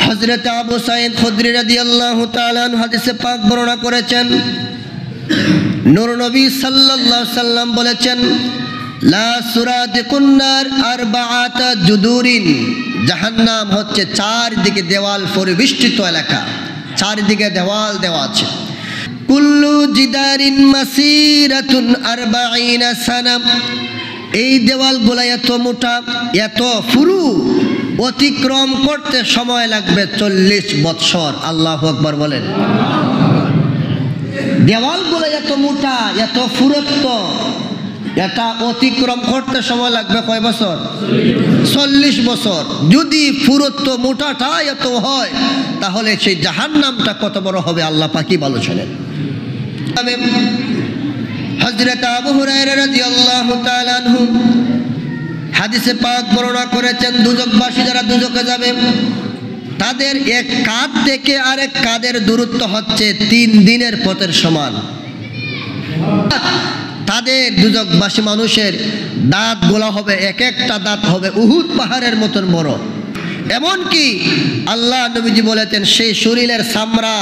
হযরত আবু সাঈদ খুদরি রাদিয়াল্লাহু তাআলা আনহু হাদিসে পাক বর্ণনা করেছেন, নূর নবী সাল্লাল্লাহু আলাইহি সাল্লাম বলেছেন, লা সুরাতিকুন নার আরবাআতা জুদুরিন, জাহান্নাম হচ্ছে চারদিকে দেওয়াল পরিবেষ্টিত এলাকা, চারদিকে দেওয়াল দেওয়া আছে। কুল্লু জিদারিন মাসিরাতুন আরবাঈনা সানা, এই দেওয়ালগুলো এত মোটা, এত পুরু, অতিক্রম করতে সময় লাগবে 40 বৎসর। আল্লাহু আকবার বলেন। দেওয়ালগুলো এত মোটা, এত পুরুত্ব, এটা অতিক্রম করতে সময় লাগবে কয় বছর? 40 বছর। যদি পুরুত্ব মোটাটা এত হয়, তাহলে সেই জাহান্নামটা কত বড় হবে আল্লাহ পাকই ভালো জানেন। হযরত আবু হুরায়রা রাদিয়াল্লাহু তাআলা আনহু হাদিসে পাক বর্ণনা করেছেন, দুজকবাসী যারা দুজকে যাবে, তাদের এক কাঁধ থেকে আরেক কাঁধের দূরত্ব হচ্ছে 3 দিনের পথের সমান। তাদের দুজকবাসী মানুষের দাঁতগুলো হবে, এক একটা দাঁত হবে উহুদ পাহাড়ের মতন বড়। এমনকি আল্লাহ নবীজি বলেছেন, সেই শরীরের চামড়া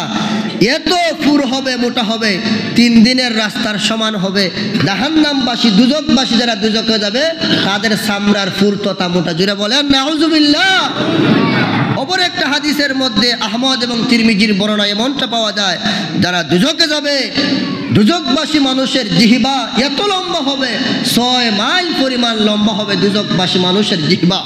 এত পুর হবে, মোটা হবে, 3 দিনের রাস্তার সমান হবে। জাহান্নামবাসী, দুজকবাসী যারা দুজকে যাবে, তাদের চামড়ার পুর তথা মোটা। জুড়ে বলেন নাউজুবিল্লাহ। অপর একটা হাদিসের মধ্যে আহমদ এবং তিরমিজির বর্ণনা এমনটা পাওয়া যায়, যারা দুজকে যাবে, দুজকবাসী মানুষের জিহ্বা এত লম্বা হবে, 6 মাইল পরিমাণ লম্বা হবে দুজকবাসী মানুষের জিহ্বা।